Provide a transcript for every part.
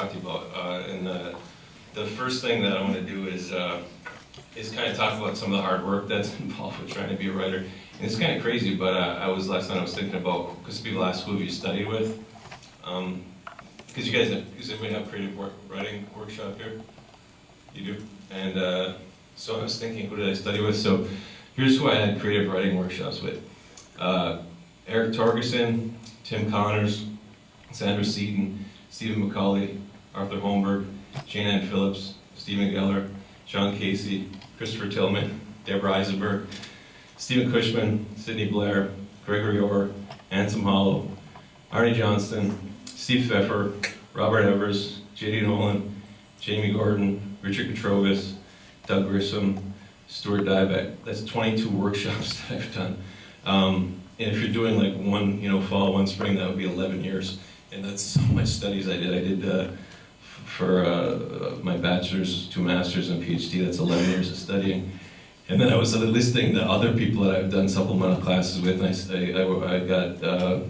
talk to you about. And the first thing that I want to do is kind of talk about some of the hard work that's involved with trying to be a writer. And it's kind of crazy, but last night I was thinking about, because people ask who have you studied with. Because you guys does anybody have creative writing workshop here? You do? And so I was thinking, who did I study with? So here's who I had creative writing workshops with. Eric Torgerson, Tim Connors, Sandra Seaton, Stephen McCauley, Arthur Holmberg, Jane Ann Phillips, Stephen Geller, John Casey, Christopher Tillman, Deborah Eisenberg, Stephen Cushman, Sidney Blair, Gregory Orr, Ansem Hollow, Arnie Johnston, Steve Pfeffer, Robert Evers, J.D. Nolan, Jamie Gordon, Richard Katrovis, Doug Grissom, Stuart Dybeck. That's 22 workshops that I've done. And if you're doing like one, fall, one spring, that would be 11 years. And that's so much studies I did. I did for my bachelor's, 2 masters, and PhD. That's 11 years of studying. And then I was listing the other people that I've done supplemental classes with. And I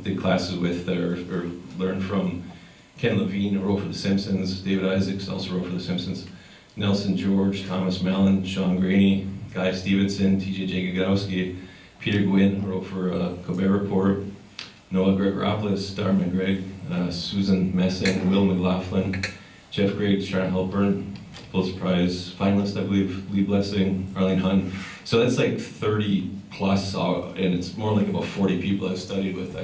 did classes with or learned from Ken Levine, who wrote for The Simpsons. David Isaacs also wrote for The Simpsons. Nelson George, Thomas Mellon, Sean Graney, Guy Stevenson, T.J. Jagogowski, Peter Gwynn, who wrote for Colbert Report, Noah Gregoropoulos, Darman Gregg, Susan Messing, Will McLaughlin, Jeff Griggs, Sharon Halpern, Pulitzer Prize finalist, I believe, Lee Blessing, Arlene Hun. So that's like 30 plus, and it's more like about 40 people I've studied with.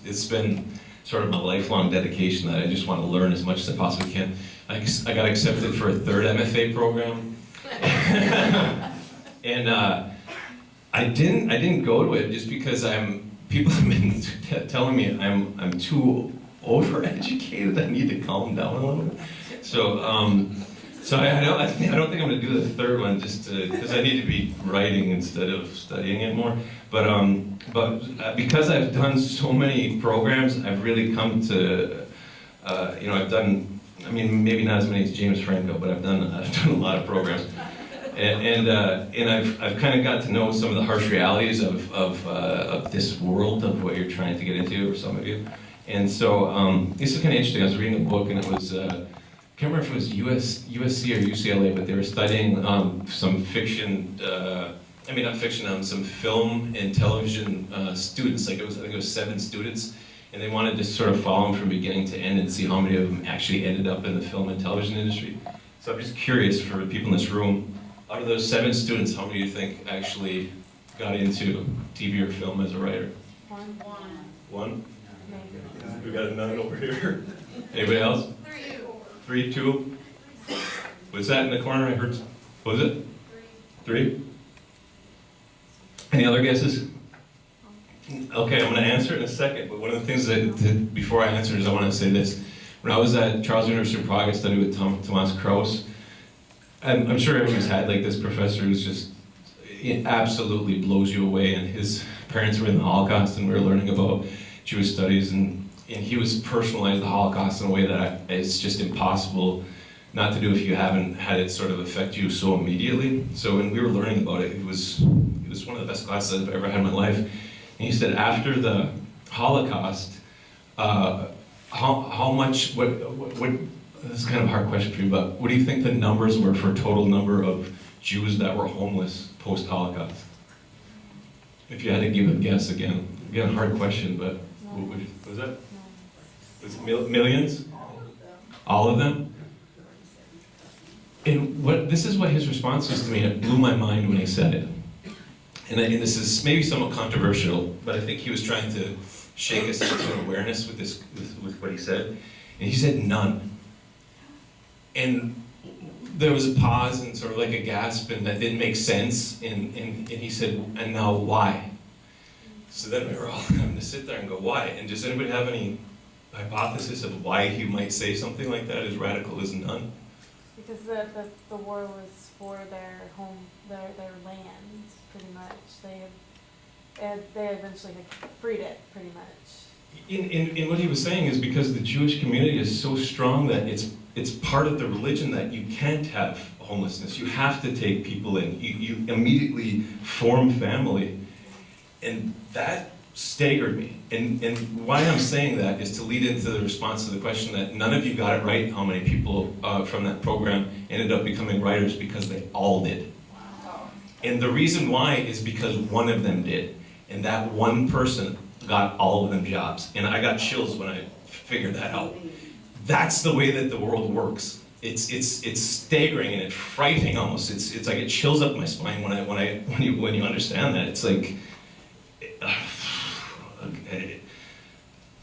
It's been sort of my lifelong dedication that I just want to learn as much as I possibly can. I got accepted for a 3rd MFA program. And I didn't go to it just because people have been telling me I'm too overeducated. I need to calm down a little bit. So I don't think I'm going to do the 3rd one just because I need to be writing instead of studying it more. But because I've done so many programs, I've really come to I've done, maybe not as many as James Franco, but I've done a lot of programs. And I've kind of got to know some of the harsh realities of this world, of what you're trying to get into, or some of you. And so this is kind of interesting. I was reading a book, and it was, I can't remember if it was USC or UCLA, but they were studying some fiction, not fiction, some film and television students. I think it was 7 students. And they wanted to sort of follow them from beginning to end and see how many of them actually ended up in the film and television industry. So I'm just curious, for the people in this room, out of those 7 students, how many do you think actually got into TV or film as a writer? One? Maybe. We got a none over here. Anybody else? 3, 2? Was that in the corner? I heard. Was it? 3? Any other guesses? Okay, I'm going to answer it in a second, but one of the things that before I answer is I want to say this. When I was at Charles University of Prague, I studied with Tomas Kraus. I'm sure everyone's had like this professor who's just, it absolutely blows you away, and his parents were in the Holocaust, and we were learning about Jewish studies, and he was personalized the Holocaust in a way that it's just impossible not to do if you haven't had it sort of affect you so immediately. So when we were learning about it, it was one of the best classes I've ever had in my life. And he said after the Holocaust, how much, this is kind of a hard question for you, but what do you think the numbers were for total number of Jews that were homeless post-Holocaust? If you had to give a guess again, hard question, but what was that? Was it millions? All of them? And this is what his response was to me, and it blew my mind when he said it. And this is maybe somewhat controversial, but I think he was trying to shake us into awareness with what he said. And he said none. And there was a pause and sort of like a gasp, and that didn't make sense. And he said, and now why? So then we were all having to sit there and go, why? And does anybody have any hypothesis of why he might say something like that, as radical as none? Because the war was for their home, their land, pretty much. They eventually had freed it, pretty much. In what he was saying is because the Jewish community is so strong that it's part of the religion that you can't have homelessness. You have to take people in. You immediately form family. And that staggered me. And why I'm saying that is to lead into the response to the question that none of you got it right, how many people from that program ended up becoming writers, because they all did. And the reason why is because one of them did. And that one person got all of them jobs. And I got chills when I figured that out. That's the way that the world works. It's staggering and it's frightening almost. It's like it chills up my spine when you understand that. It's like,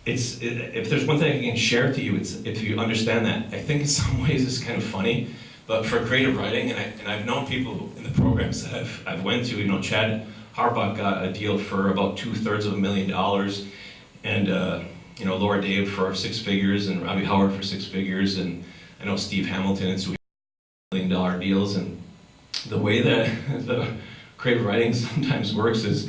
if there's one thing I can share to you, it's if you understand that. I think in some ways it's kind of funny, but for creative writing, and I've known people in the programs that I've went to, you know, Chad Harbaugh got a deal for about $2/3 and you know, Laura Dave for 6 figures, and Robbie Howard for 6 figures, and I know Steve Hamilton and Sue $1 million deals. And the way that the creative writing sometimes works is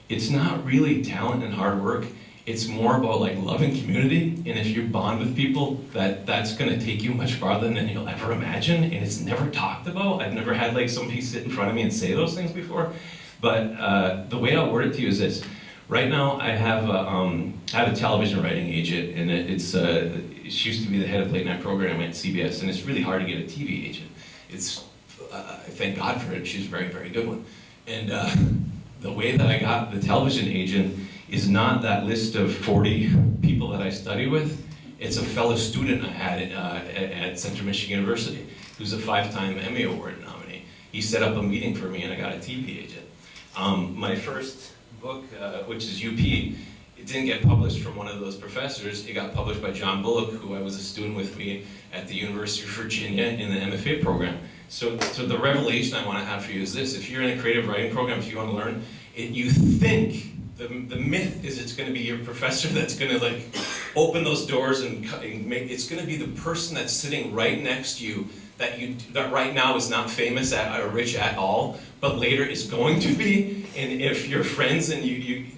it's not really talent and hard work. It's more about like love and community, and if you bond with people, that's going to take you much farther than you'll ever imagine, and it's never talked about. I've never had like somebody sit in front of me and say those things before, but the way I'll word it to you is this. Right now, I have a television writing agent, and she used to be the head of late night program at CBS, and it's really hard to get a TV agent. It's thank God for it. She's a very, very good one. And the way that I got the television agent is not that list of 40 people that I study with. It's a fellow student I had at Central Michigan University, who's a 5-time Emmy Award nominee. He set up a meeting for me, and I got a TV agent. My first book, which is UP, it didn't get published from one of those professors. It got published by John Bullock, who I was a student with me at the University of Virginia in the MFA program. So the revelation I want to have for you is this: if you're in a creative writing program, if you want to learn, you think the myth is it's going to be your professor that's going to like open those doors and make. It's going to be the person that's sitting right next to you that right now is not famous or rich at all, but later is going to be. And if you're friends and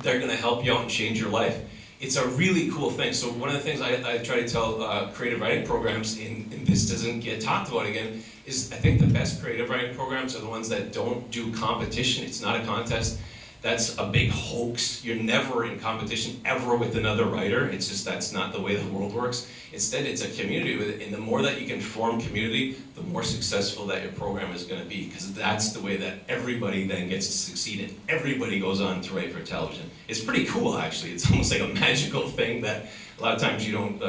they're going to help you out and change your life. It's a really cool thing. So one of the things I try to tell creative writing programs, and this doesn't get talked about again, is I think the best creative writing programs are the ones that don't do competition. It's not a contest. That's a big hoax. You're never in competition ever with another writer. It's just that's not the way the world works. Instead, it's a community, and the more that you can form community, the more successful that your program is going to be, because that's the way that everybody then gets to succeed, and everybody goes on to write for television. It's pretty cool, actually. It's almost like a magical thing that a lot of times you don't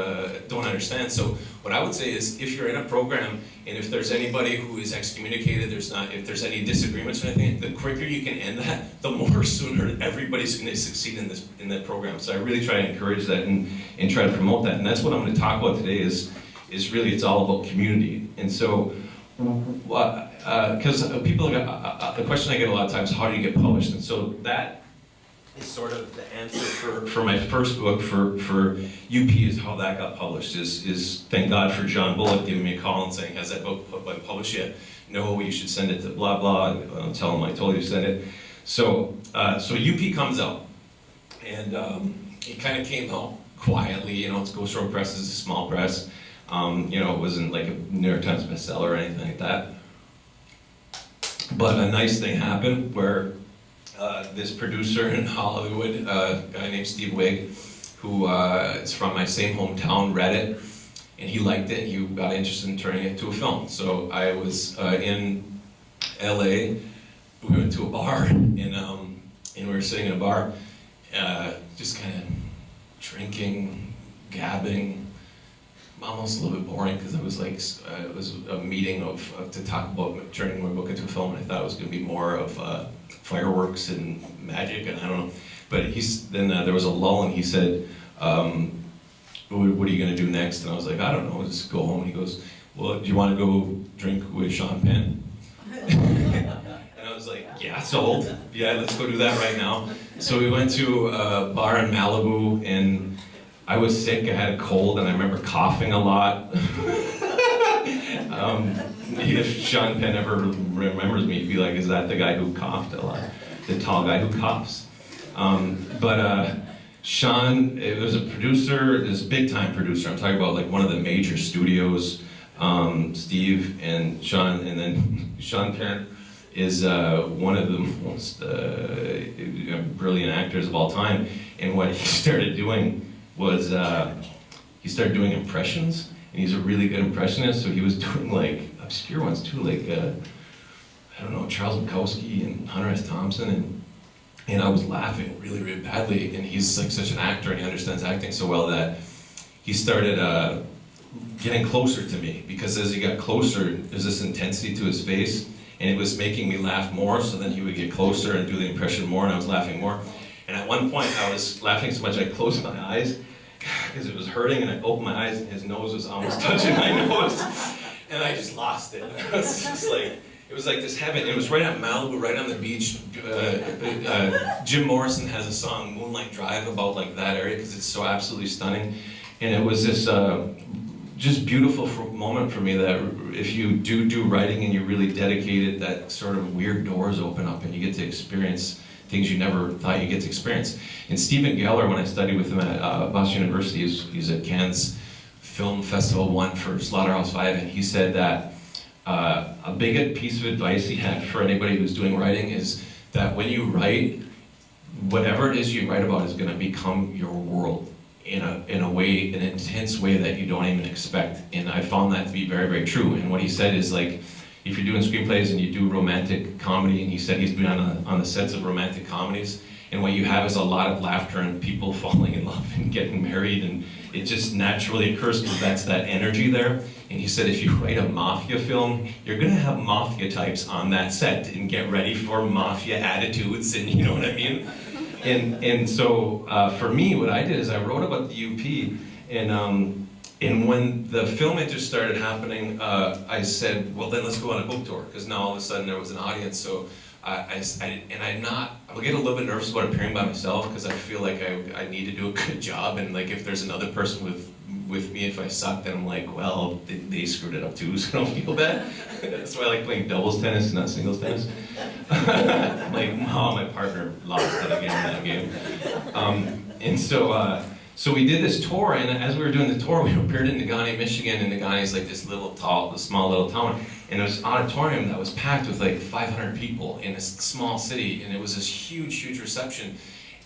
understand. So what I would say is, if you're in a program, and if there's anybody who is excommunicated, if there's any disagreements or anything, the quicker you can end that, the more sooner everybody's going to succeed in that program. So I really try to encourage that and try to promote that. And that's what I'm going to talk about today is really, it's all about community. And so, because the question I get a lot of times, how do you get published? And so that is sort of the answer for my first book for UP, is how that got published. Is thank God for John Bullock giving me a call and saying, has that book been published yet? No, you should send it to blah blah. I'll tell him I told you to send it. So UP comes out, and it kind of came out quietly. You know, it's Ghost Road Press is a small press. You know, it wasn't like a New York Times bestseller or anything like that. But a nice thing happened where this producer in Hollywood, a guy named Steve Wigg, who is from my same hometown, read it, and he liked it, and he got interested in turning it into a film. So I was in LA, we went to a bar, and we were sitting in a bar, just kind of drinking, gabbing, almost a little bit boring, because it was like, it was a meeting to talk about turning my book into a film, and I thought it was going to be more of fireworks and magic, and I don't know. But then there was a lull, and he said, what are you going to do next? And I was like, I don't know, just go home. And he goes, well, do you want to go drink with Sean Penn? And I was like, yeah, sold. Yeah, let's go do that right now. So we went to a bar in Malibu, and I was sick, I had a cold, and I remember coughing a lot. If Sean Penn ever remembers me, he'd be like, is that the guy who coughed a lot? The tall guy who coughs. But Sean, there's a producer, this big time producer, I'm talking about like one of the major studios, Steve and Sean, and then Sean Penn is one of the most brilliant actors of all time. And what he started doing was he started doing impressions, and he's a really good impressionist. So he was doing like obscure ones too, like I don't know, Charles Bukowski and Hunter S. Thompson, and I was laughing really, really badly. And he's like such an actor, and he understands acting so well that he started getting closer to me, because as he got closer, there's this intensity to his face, and it was making me laugh more. So then he would get closer and do the impression more, and I was laughing more. And at one point, I was laughing so much I closed my eyes because it was hurting, and I opened my eyes, and his nose was almost touching my nose, and I just lost it. It was just like, it was like this heaven. It was right at Malibu, right on the beach. Jim Morrison has a song, Moonlight Drive, about like that area because it's so absolutely stunning. And it was this just beautiful moment for me that if you do writing and you're really dedicated, that sort of weird doors open up and you get to experience things you never thought you'd get to experience. And Stephen Geller, when I studied with him at Boston University, he's at Cannes Film Festival 1 for Slaughterhouse-Five, and he said that a big piece of advice he had for anybody who's doing writing is that when you write, whatever it is you write about is going to become your world in a way, an intense way that you don't even expect. And I found that to be very, very true. And what he said is, like, if you're doing screenplays and you do romantic comedy, and he said he's been on the sets of romantic comedies, and what you have is a lot of laughter and people falling in love and getting married, and it just naturally occurs because that's that energy there. And he said if you write a mafia film, you're going to have mafia types on that set, and get ready for mafia attitudes, and you know what I mean? And so for me, what I did is I wrote about the UP, and when the film interest started happening, I said, well, then let's go on a book tour, because now all of a sudden there was an audience. So I get a little bit nervous about appearing by myself, because I feel like I need to do a good job, and like if there's another person with me, if I suck, then I'm like, well, they screwed it up too, so I don't feel bad. That's why I like playing doubles tennis, not singles tennis. Like, oh, my partner lost it again in that game. And so we did this tour, and as we were doing the tour, we appeared in Negaunee, Michigan, and Negaunee is like this small little town, and there was an auditorium that was packed with like 500 people in a small city, and it was this huge, huge reception,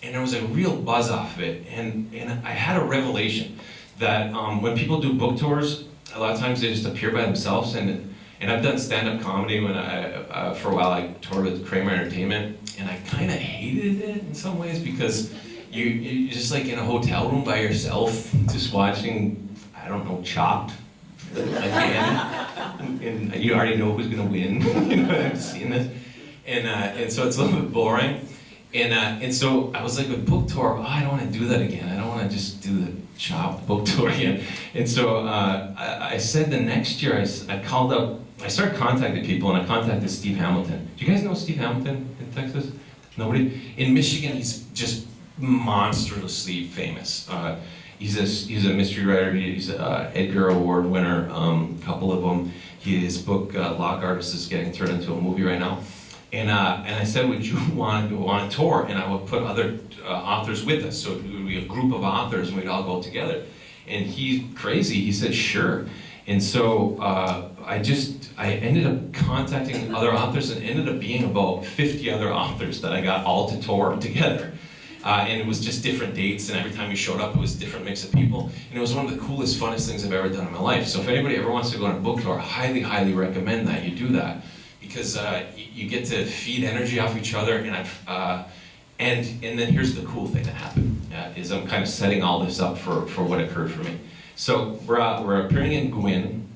and there was a real buzz off of it, and I had a revelation that when people do book tours, a lot of times they just appear by themselves, and I've done stand-up comedy when for a while I toured with Kramer Entertainment, and I kind of hated it in some ways, because you're just like in a hotel room by yourself, just watching, I don't know, Chopped again, and you already know who's gonna win. You know, I've seen this, and so it's a little bit boring, and so I was like, with book tour, I don't want to do that again. I don't want to just do the Chopped book tour again. And so I said the next year I started contacting people, and I contacted Steve Hamilton. Do you guys know Steve Hamilton in Texas? Nobody? In Michigan, he's just monstrously famous. He's a mystery writer. He's an Edgar Award winner, a couple of them. His book, Lock Artist, is getting turned into a movie right now. And I said, would you want to go on a tour? And I would put other authors with us. So it would be a group of authors, and we'd all go together. And he's crazy. He said, sure. And so I ended up contacting other authors, and ended up being about 50 other authors that I got all to tour together. And it was just different dates, and every time we showed up, it was a different mix of people. And it was one of the coolest, funnest things I've ever done in my life. So if anybody ever wants to go on a book tour, I highly, highly recommend that you do that. Because you get to feed energy off each other, and then here's the cool thing that happened, is I'm kind of setting all this up for what occurred for me. So we're appearing in Gwyn,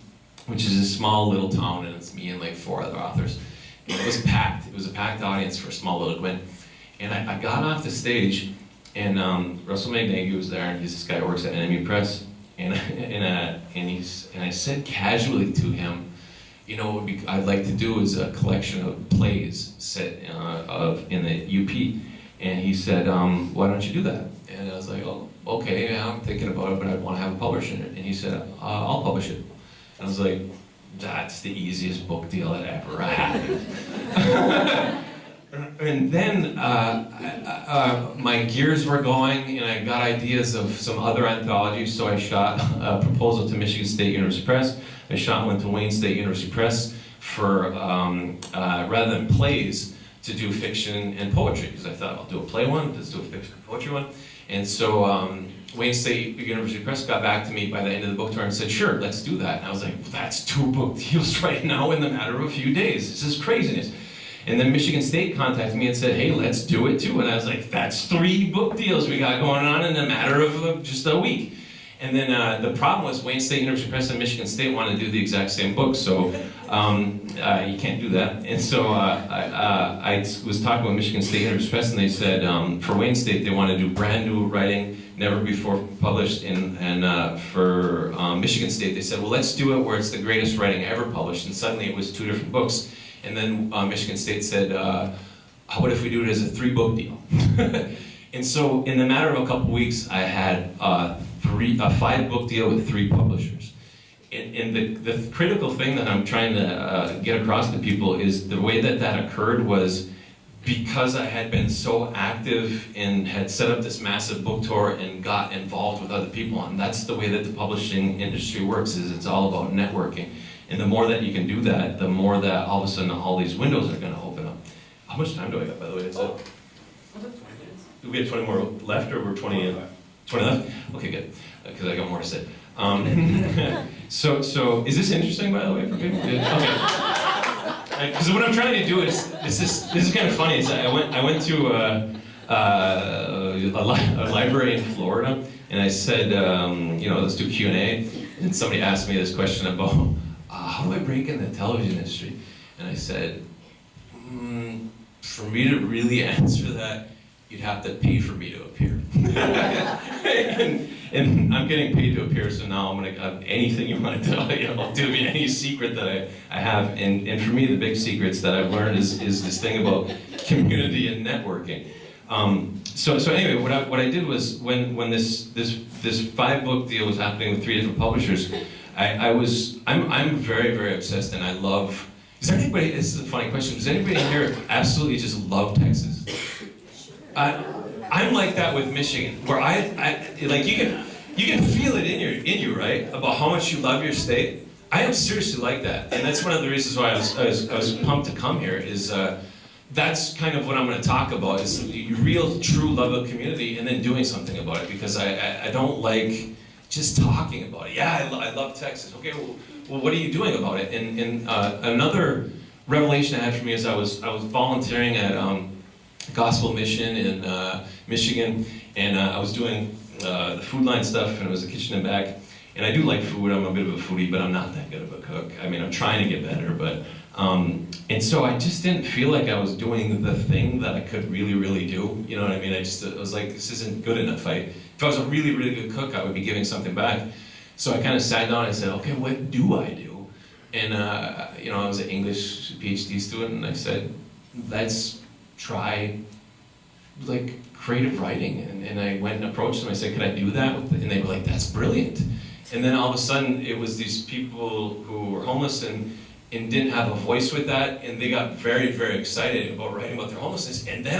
which is a small little town, and it's me and like 4 other authors. And it was packed. It was a packed audience for small little Gwyn. And I got off the stage, and Russell McNaghy was there, and he's this guy who works at NME Press, and I said casually to him, you know, what I'd like to do is a collection of plays set in the UP. And he said, why don't you do that? And I was like, oh, okay, yeah, I'm thinking about it, but I want to have a publisher in it. And he said, I'll publish it. And I was like, that's the easiest book deal that ever happened. And then my gears were going, and I got ideas of some other anthologies, so I shot a proposal to Michigan State University Press. I shot one to Wayne State University Press. for rather than plays, to do fiction and poetry, because I thought I'll do a play one, let's do a fiction and poetry one. And so Wayne State University Press got back to me by the end of the book tour and said, sure, let's do that. And I was like, well, that's 2 book deals right now in the matter of a few days. This is craziness. And then Michigan State contacted me and said, hey, let's do it too. And I was like, that's 3 book deals we got going on in the matter of just a week. And then the problem was Wayne State University Press and Michigan State wanted to do the exact same book, so you can't do that. And so I was talking with Michigan State University Press, and they said for Wayne State they want to do brand new writing, never before published, and for Michigan State they said, well, let's do it where it's the greatest writing ever published, and suddenly it was 2 different books. And then Michigan State said, how about if we do it as a 3 book deal? And so in the matter of a couple weeks, I had a 5 book deal with 3 publishers. And the critical thing that I'm trying to get across to people is the way that that occurred was because I had been so active and had set up this massive book tour and got involved with other people. And that's the way that the publishing industry works, is it's all about networking. And the more that you can do that, the more that all of a sudden all these windows are going to open up. How much time do I got, by the way? Do we have 20 more left, or we're 20 in? 20 left? Okay, good, because I got more to say. So is this interesting, by the way, for people? Okay. Because what I'm trying to do is, this is kind of funny. Is I went to a library in Florida, and I said, let's do Q&A. And somebody asked me this question about, how do I break in the television industry? And I said, for me to really answer that, you'd have to pay for me to appear. and I'm getting paid to appear, so now I'm gonna, anything you want to tell, I'll do any secret that I have. And for me, the big secrets that I've learned is this thing about community and networking. So anyway, what I did was, when this 5 book deal was happening with 3 different publishers, I'm very, very obsessed, and I love, is there anybody, this is a funny question, does anybody here absolutely just love Texas? I'm like that with Michigan, where I like, you can feel it in you, right? About how much you love your state. I am seriously like that, and that's one of the reasons why I was pumped to come here. Is that's kind of what I'm going to talk about, is the real, true love of community, and then doing something about it, because I don't like just talking about it. Yeah, I love Texas. Okay, well, what are you doing about it? And another revelation I had for me is I was volunteering at Gospel Mission in Michigan, and I was doing the food line stuff, and it was a kitchen and back. And I do like food. I'm a bit of a foodie, but I'm not that good of a cook. I mean, I'm trying to get better, but and so I just didn't feel like I was doing the thing that I could really, really do. You know what I mean? I was like, this isn't good enough. If I was a really, really good cook, I would be giving something back. So I kind of sat down and said, okay, what do I do? And I was an English PhD student, and I said, let's try like creative writing. And I went and approached them. I said, can I do that? And they were like, that's brilliant. And then all of a sudden, it was these people who were homeless and didn't have a voice with that, and they got very, very excited about writing about their homelessness. And then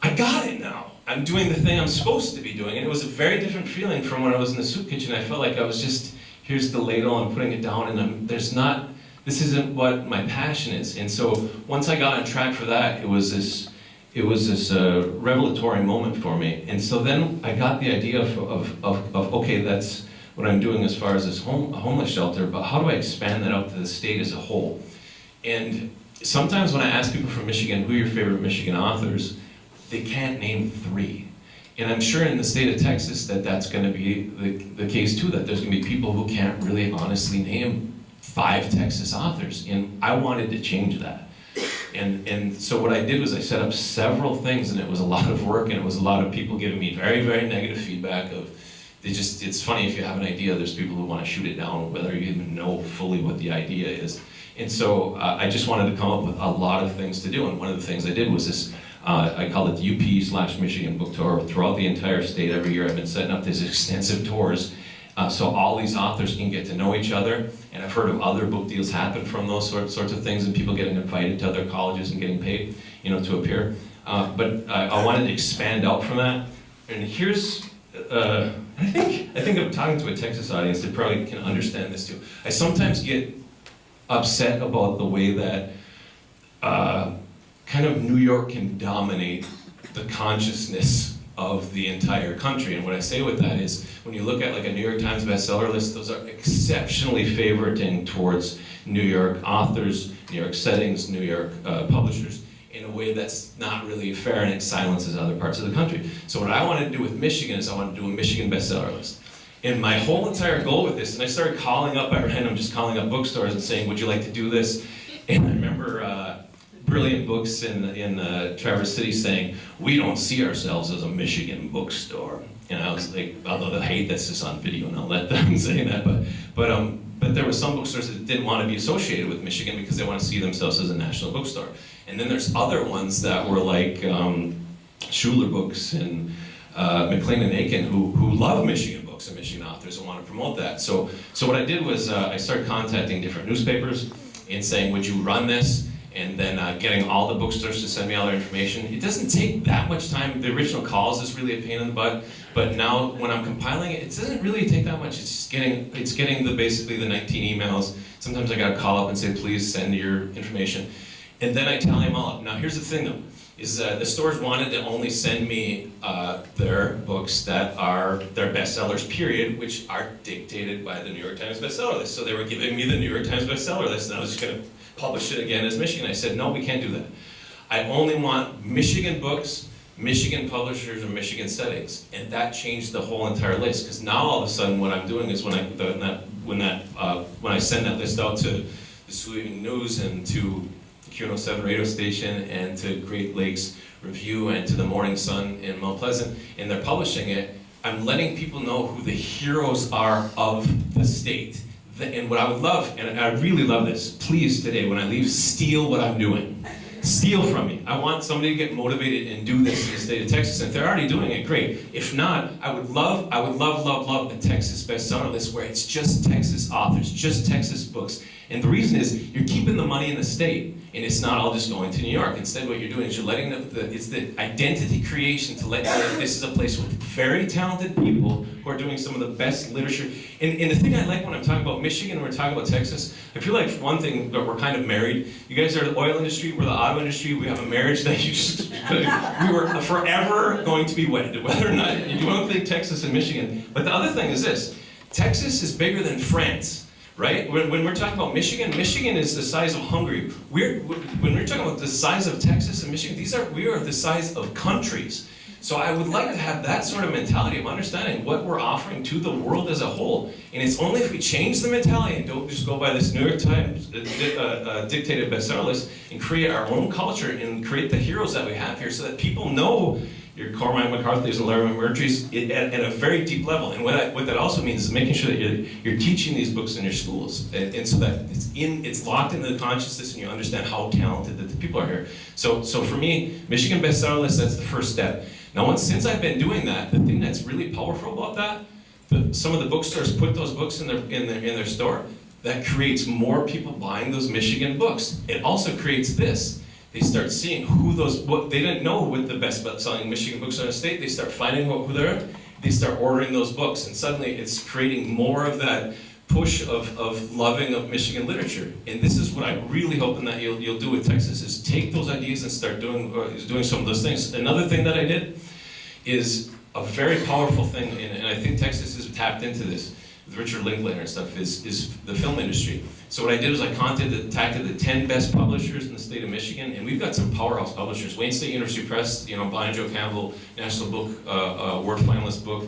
I got it now. I'm doing the thing I'm supposed to be doing. And it was a very different feeling from when I was in the soup kitchen. I felt like I was just, here's the ladle, I'm putting it down, and this isn't what my passion is. And so once I got on track for that, it was this revelatory moment for me. And so then I got the idea of okay, that's what I'm doing as far as this homeless shelter, but how do I expand that out to the state as a whole? And sometimes when I ask people from Michigan, who are your favorite Michigan authors, they can't name 3. And I'm sure in the state of Texas that's going to be the case too, that there's going to be people who can't really honestly name 5 Texas authors. And I wanted to change that. And so what I did was I set up several things, and it was a lot of work, and it was a lot of people giving me very, very negative feedback of, it's funny, if you have an idea, there's people who want to shoot it down, whether you even know fully what the idea is. And so I just wanted to come up with a lot of things to do, and one of the things I did was this, I call it the UP/Michigan book tour. Throughout the entire state, every year I've been setting up these extensive tours, so all these authors can get to know each other. And I've heard of other book deals happen from those sorts of things, and people getting invited to other colleges and getting paid, to appear. But I wanted to expand out from that. And here's, I think I'm talking to a Texas audience that probably can understand this too. I sometimes get upset about the way that kind of New York can dominate the consciousness of the entire country. And what I say with that is, when you look at like a New York Times bestseller list, those are exceptionally favoriting towards New York authors, New York settings, New York publishers, in a way that's not really fair, and it silences other parts of the country. So what I want to do with Michigan is I want to do a Michigan bestseller list. And my whole entire goal with this, and I started calling up, I'm just calling up bookstores and saying, would you like to do this? And I remember Brilliant Books in Traverse City saying, we don't see ourselves as a Michigan bookstore. And I was like, although I hate this is on video and I'll let them say that, but there were some bookstores that didn't want to be associated with Michigan because they want to see themselves as a national bookstore. And then there's other ones that were like Schuler Books and McLean and Aiken who love Michigan books and Michigan authors and want to promote that. So what I did was I started contacting different newspapers and saying, would you run this? And then getting all the bookstores to send me all their information. It doesn't take that much time. The original calls is really a pain in the butt, but now when I'm compiling it, it doesn't really take that much. It's just getting basically the 19 emails. Sometimes I gotta call up and say, please send your information. And then I tally them all up. Now here's the thing though, is the stores wanted to only send me their books that are their bestsellers, period, which are dictated by the New York Times bestseller list. So they were giving me the New York Times bestseller list, and I was just gonna publish it again as Michigan. I said, no, we can't do that. I only want Michigan books, Michigan publishers, or Michigan settings. And that changed the whole entire list, because now all of a sudden what I'm doing is when I send that list out to the Sioux Evening News and to the Q107 radio station and to Great Lakes Review and to the Morning Sun in Mount Pleasant, and they're publishing it, I'm letting people know who the heroes are of the state. And what I would love, and I really love this, please today when I leave, steal what I'm doing. Steal from me. I want somebody to get motivated and do this in the state of Texas. And if they're already doing it, great. If not, I would love a Texas bestseller list where it's just Texas authors, just Texas books. And the reason is, you're keeping the money in the state, and it's not all just going to New York. Instead, what you're doing is you're letting it's the identity creation to let you know that this is a place with very talented people who are doing some of the best literature. And the thing I like when I'm talking about Michigan and we're talking about Texas, I feel like one thing that we're kind of married. You guys are the oil industry, we're the auto industry, we have a marriage that you just, we were forever going to be wedded, whether or not, you don't think Texas and Michigan. But the other thing is this, Texas is bigger than France. Right? When we're talking about Michigan, Michigan is the size of Hungary. When we're talking about the size of Texas and Michigan, we are the size of countries. So I would like to have that sort of mentality of understanding what we're offering to the world as a whole. And it's only if we change the mentality and don't just go by this New York Times dictated bestseller list and create our own culture and create the heroes that we have here so that people know your Cormac McCarthy's and Larry Murtry's at a very deep level. And what that also means is making sure that you're teaching these books in your schools, and so that it's locked into the consciousness and you understand how talented the people are here. So for me, Michigan bestseller list, that's the first step. Now since I've been doing that, the thing that's really powerful about that, some of the bookstores put those books in their store, that creates more people buying those Michigan books. It also creates this. They start seeing what they didn't know with the best-selling Michigan books in the state. They start finding who they're. They start ordering those books, and suddenly it's creating more of that push of loving of Michigan literature. And this is what I'm really hoping that you'll do with Texas, is take those ideas and start doing some of those things. Another thing that I did is a very powerful thing, and I think Texas has tapped into this with Richard Linklater and stuff, is the film industry. So what I did was I contacted the 10 best publishers in the state of Michigan, and we've got some powerhouse publishers. Wayne State University Press, Blind Joe Campbell, National Book Award finalist book,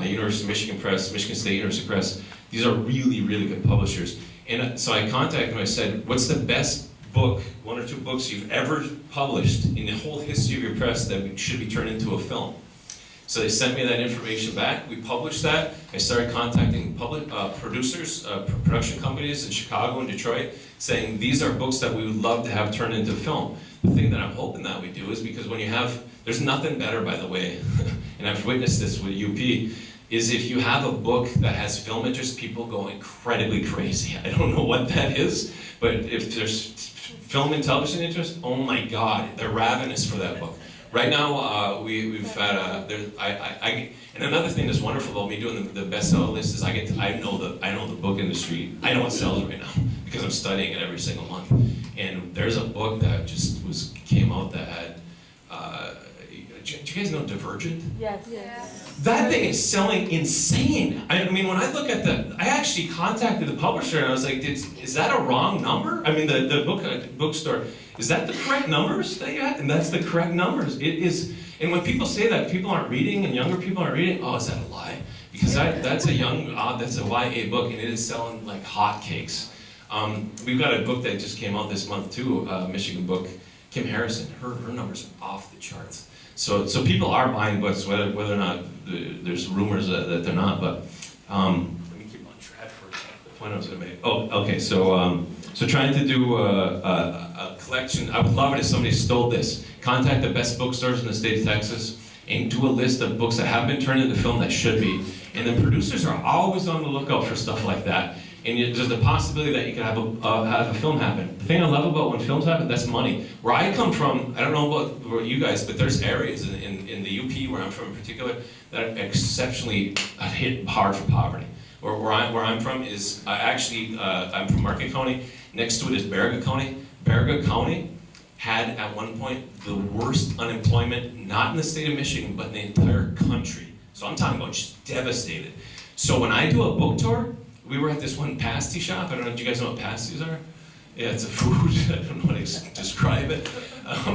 University of Michigan Press, Michigan State University Press. These are really, really good publishers. And so I contacted them, I said, what's the best book, one or two books you've ever published in the whole history of your press that should be turned into a film? So they sent me that information back. We published that. I started contacting producers, production companies in Chicago and Detroit, saying these are books that we would love to have turned into film. The thing that I'm hoping that we do is, because when you have, there's nothing better, by the way, and I've witnessed this with UP, is if you have a book that has film interest, people go incredibly crazy. I don't know what that is, but if there's film and television interest, oh my God, they're ravenous for that book. Right now, we've had and another thing that's wonderful about me doing the bestseller list is I know the book industry. I know what sells right now because I'm I'm studying it every single month. And there's a book that just came out that had, do you guys know Divergent? Yes. Yes. That thing is selling insane. I mean, when I look at I actually contacted the publisher and I was like, is that a wrong number? I mean, the bookstore, is that the correct numbers that you had? And that's the correct numbers. It is, and when people say that people aren't reading and younger people aren't reading, oh, is that a lie? Because that's a that's a YA book and it is selling like hotcakes. We've got a book that just came out this month too, Michigan book, Kim Harrison, her numbers are off the charts. So people are buying books, whether or not there's rumors that they're not. But let me keep on track for the point I was going to make. Oh, okay. So trying to do a collection. I would love it if somebody stole this. Contact the best bookstores in the state of Texas and do a list of books that have been turned into film that should be. And then producers are always on the lookout for stuff like that. And there's the possibility that you could have a film happen. The thing I love about when films happen, that's money. Where I come from, I don't know about you guys, but there's areas in the UP where I'm from in particular that are exceptionally hit hard for poverty. Where I'm from is I'm from Market County. Next to it is Baraga County. Baraga County had at one point the worst unemployment, not in the state of Michigan, but in the entire country. So I'm talking about just devastated. So when I do a book tour, we were at this one pasty shop. I don't know, do you guys know what pasties are? Yeah, it's a food. I don't know how to describe it.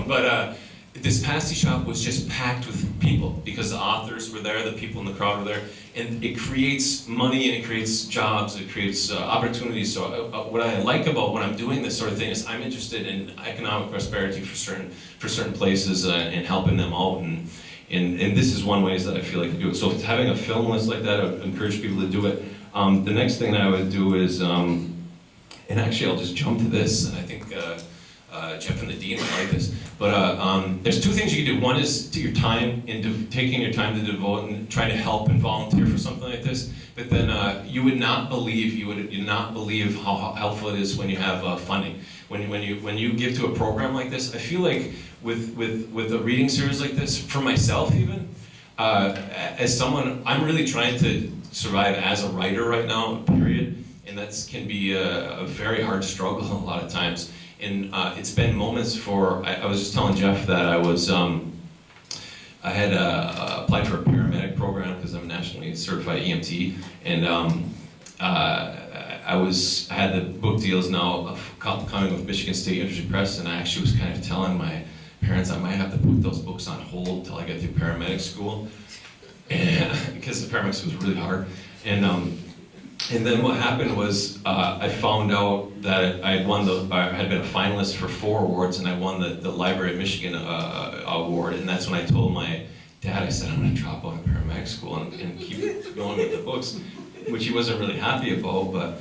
But this pasty shop was just packed with people because the authors were there, the people in the crowd were there. And it creates money and it creates jobs, it creates opportunities. So what I like about when I'm doing this sort of thing is I'm interested in economic prosperity for certain places and helping them out. And this is one way that I feel like to do it. So if it's having a film list like that, I would encourage people to do it. The next thing that I would do is, and actually I'll just jump to this, and I think Jeff and the Dean would like this, but there's two things you can do. One is taking your time to devote and try to help and volunteer for something like this, but then you would not believe how helpful it is when you have funding. When you give to a program like this, I feel like with a reading series like this, for myself even, as someone, I'm really trying to survive as a writer right now, period, and that can be a very hard struggle a lot of times. And it's been moments I was just telling Jeff that I had applied for a paramedic program because I'm a nationally certified EMT, and I had the book deals now coming with Michigan State University Press, and I actually was kind of telling my parents I might have to put those books on hold till I get through paramedic school, because the paramedic school was really hard. And then what happened was I found out that I had been a finalist for 4 awards, and I won the Library of Michigan award. And that's when I told my dad, I said, I'm going to drop out of paramedic school and keep going with the books, which he wasn't really happy about. But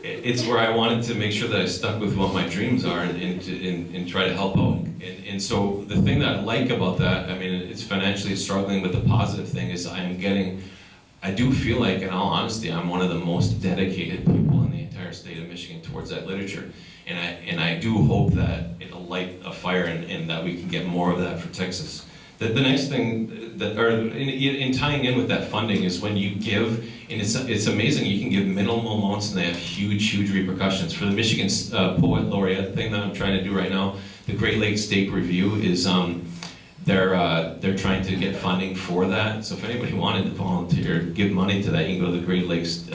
it's where I wanted to make sure that I stuck with what my dreams are and try to help out. And so the thing that I like about that, I mean, it's financially struggling, but the positive thing is I do feel like, in all honesty, I'm one of the most dedicated people in the entire state of Michigan towards that literature. And I do hope that it'll light a fire and that we can get more of that for Texas. The next thing, in tying in with that funding, is when you give, and it's amazing, you can give minimal amounts and they have huge repercussions. For the Michigan Poet Laureate thing that I'm trying to do right now, the Great Lakes Stake Review is, they're trying to get funding for that. So if anybody wanted to volunteer, give money to that, you can go to the Great Lakes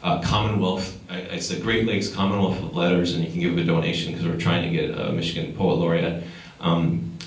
Commonwealth. It's the Great Lakes Commonwealth of Letters, and you can give a donation because we're trying to get a Michigan Poet Laureate,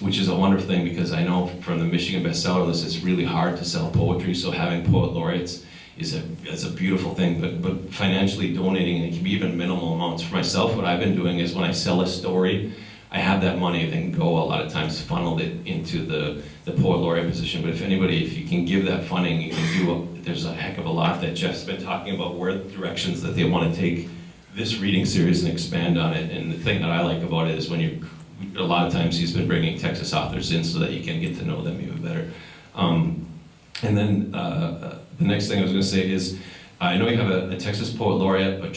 which is a wonderful thing because I know from the Michigan bestseller list it's really hard to sell poetry. So having poet laureates is a beautiful thing. But financially donating, and it can be even minimal amounts. For myself, what I've been doing is when I sell a story, I have that money then go a lot of times funneled it into the poet laureate position. But if you can give that funding, you can do there's a heck of a lot that Jeff's been talking about, where the directions that they want to take this reading series and expand on it. And the thing that I like about it is a lot of times he's been bringing Texas authors in so that you can get to know them even better. And then the next thing I was going to say is, I know you have a Texas Poet Laureate, but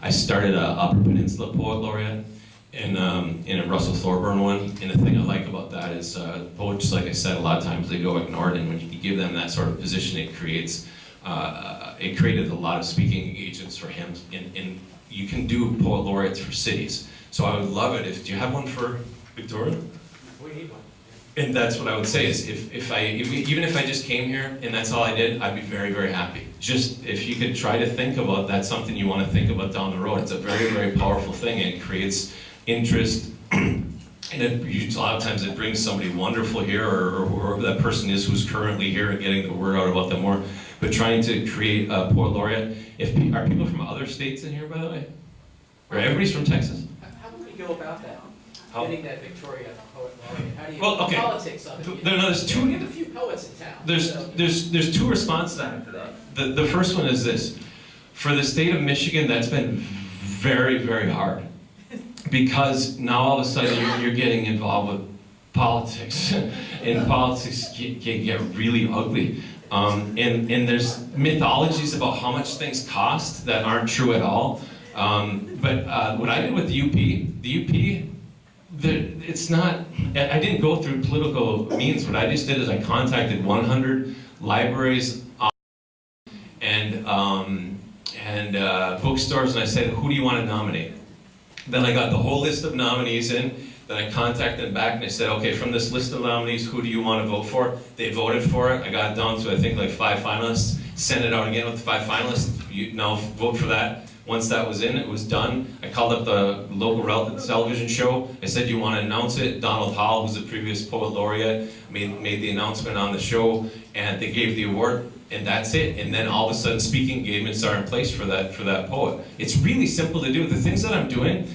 I started a Upper Peninsula Poet Laureate, in a Russell Thorburn one. And the thing I like about that is poets, like I said, a lot of times they go ignored, and when you give them that sort of position, it created a lot of speaking agents for him. And you can do poet laureates for cities. So I would love it if, do you have one for Victoria? We need one. And that's what I would say is even if I just came here and that's all I did, I'd be very, very happy. Just if you could try to think about that's something you want to think about down the road. It's a very, very powerful thing, and it creates interest. And a lot of times it brings somebody wonderful here, or whoever that person is who's currently here, and getting the word out about them more. But trying to create a poet laureate. Are people from other states in here, by the way? Or everybody's from Texas? How do we go about that? How? Getting that Victoria poet laureate? How do you Okay. politics of it? There's two. We have a few poets in town. There's two responses to that. The first one is this: for the state of Michigan, that's been very, very hard, because now all of a sudden you're getting involved with politics, and politics get really ugly. And there's mythologies about how much things cost that aren't true at all. But what I did with the UP, it's not, I didn't go through political means. What I just did is I contacted 100 libraries and bookstores, and I said, who do you want to nominate? Then I got the whole list of nominees in. Then I contacted them back and I said, okay, from this list of nominees, who do you want to vote for? They voted for it. I got it down to, I think, like 5 finalists. Sent it out again with the 5 finalists. You now vote for that. Once that was in, it was done. I called up the local television show. I said, you want to announce it? Donald Hall, who's the previous poet laureate, made the announcement on the show, and they gave the award, and that's it. And then all of a sudden, speaking engagements are in place for that poet. It's really simple to do. The things that I'm doing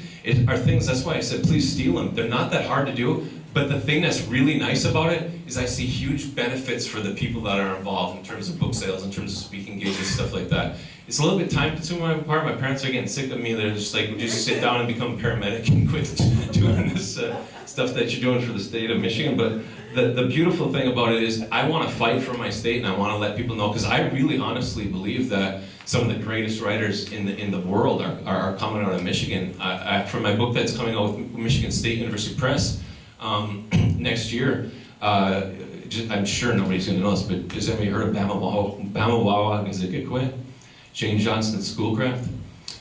are things, that's why I said, please steal them. They're not that hard to do, but the thing that's really nice about it is I see huge benefits for the people that are involved in terms of book sales, in terms of speaking engagements, stuff like that. It's a little bit time consuming on my part. My parents are getting sick of me. They're just like, would you just sit down and become a paramedic and quit doing this stuff that you're doing for the state of Michigan? But the beautiful thing about it is I want to fight for my state, and I want to let people know, because I really honestly believe that some of the greatest writers in the world are coming out of Michigan. From my book that's coming out with Michigan State University Press next year, I'm sure nobody's going to know this, but has anybody heard of Bamawawa Ngizikikwe? Jane Johnson's Schoolcraft.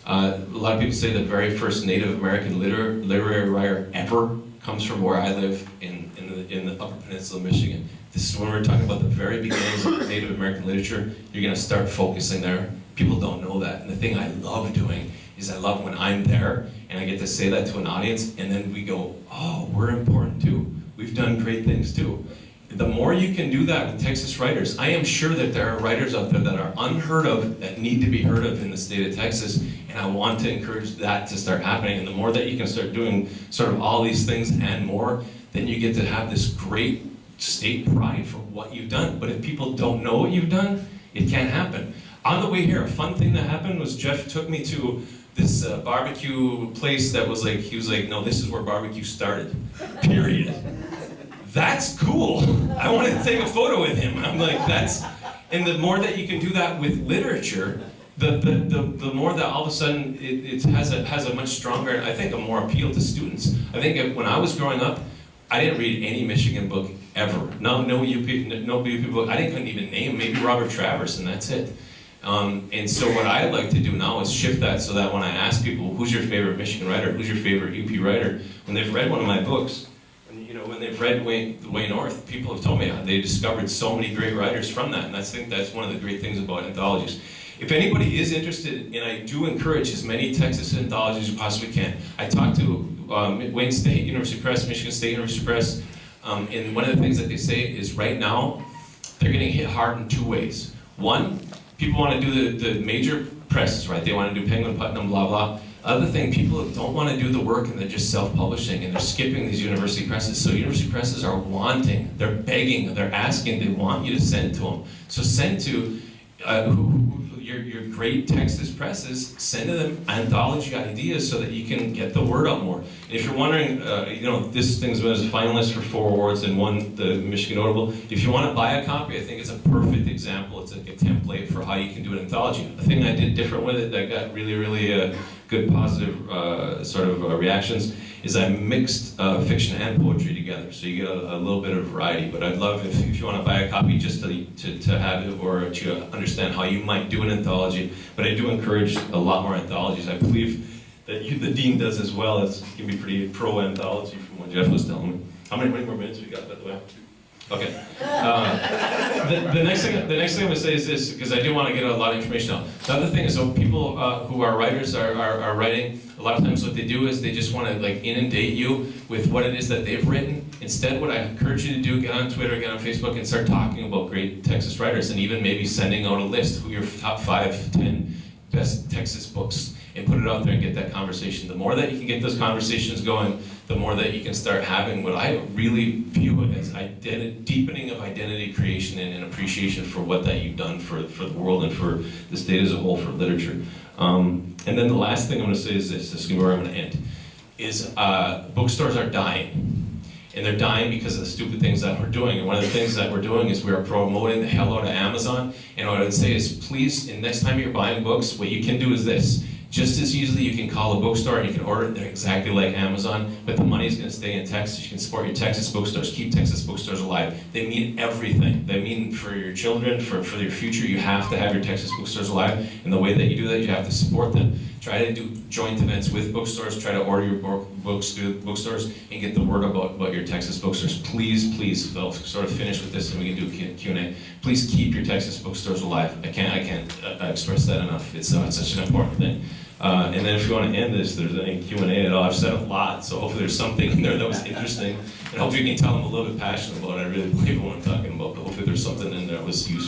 A lot of people say the very first Native American literary writer ever comes from where I live in the Upper Peninsula of Michigan. This is when we're talking about the very beginnings of Native American literature. You're going to start focusing there. People don't know that. And the thing I love doing is I love when I'm there and I get to say that to an audience, and then we go, oh, we're important too. We've done great things too. The more you can do that with Texas writers, I am sure that there are writers out there that are unheard of, that need to be heard of in the state of Texas, and I want to encourage that to start happening. And the more that you can start doing sort of all these things and more, then you get to have this great state pride for what you've done. But if people don't know what you've done, it can't happen. On the way here, a fun thing that happened was Jeff took me to this barbecue place that was like, he was like, no, this is where barbecue started, period. That's cool. I wanted to take a photo with him. I'm like, and the more that you can do that with literature, the more that all of a sudden it has a much stronger, I think, a more appeal to students. I think when I was growing up, I didn't read any Michigan book ever. No UP book. I couldn't even name maybe Robert Travers, and that's it. And so what I'd like to do now is shift that so that when I ask people, who's your favorite Michigan writer, who's your favorite UP writer, when they've read one of my books, when they've read Way North, people have told me they discovered so many great writers from that, and I think that's one of the great things about anthologies. If anybody is interested, and I do encourage as many Texas anthologies as you possibly can. I talked to Wayne State University Press, Michigan State University Press, and one of the things that they say is right now, they're getting hit hard in 2 ways. One, people want to do the major presses, right? They want to do Penguin, Putnam, blah, blah. Other thing, people don't want to do the work and they're just self-publishing and they're skipping these university presses. So university presses are wanting, they're begging, they're asking, they want you to send to them. So send to your great Texas presses, send to them anthology ideas so that you can get the word out more. And if you're wondering, this thing's been as a finalist for 4 awards and won the Michigan Notable. If you want to buy a copy, I think it's a perfect example. It's like a template for how you can do an anthology. The thing I did different with it that got really, really good positive reactions, is I mixed fiction and poetry together, so you get a little bit of variety. But I'd love if you want to buy a copy just to have it, or to understand how you might do an anthology. But I do encourage a lot more anthologies. I believe that the dean does as well. It's can be pretty pro anthology from what Jeff was telling me. How many more minutes we got, by the way? Okay. The next thing I'm going to say is this, because I do want to get a lot of information out. The other thing is, so people who are writers are writing. A lot of times, what they do is they just want to like inundate you with what it is that they've written. Instead, what I encourage you to do: get on Twitter, get on Facebook, and start talking about great Texas writers, and even maybe sending out a list who your top 5, 10 best Texas books, and put it out there and get that conversation. The more that you can get those conversations going, the more that you can start having what I really view it as deepening of identity creation and an appreciation for what that you've done for the world and for the state as a whole, for literature. And then the last thing I'm going to say is this is where I'm going to end, is bookstores are dying. And they're dying because of the stupid things that we're doing. And one of the things that we're doing is we are promoting the hell out of Amazon. And what I would say is, please, and next time you're buying books, what you can do is this. Just as easily you can call a bookstore and you can order it. They're exactly like Amazon, but the money is going to stay in Texas. You can support your Texas bookstores. Keep Texas bookstores alive. They mean everything. They mean for your children, for your future. You have to have your Texas bookstores alive. And the way that you do that, you have to support them. Try to do joint events with bookstores. Try to order your books through bookstores and get the word about your Texas bookstores. Please, I'll sort of finish with this and we can do Q&A. Please keep your Texas bookstores alive. I can't express that enough. It's such an important thing. And then if you want to end this, there's any Q&A at all. I've said a lot, so hopefully there's something in there that was interesting. And hopefully you can tell I'm a little bit passionate about it. I really believe what I'm talking about, but hopefully there's something in there that was useful.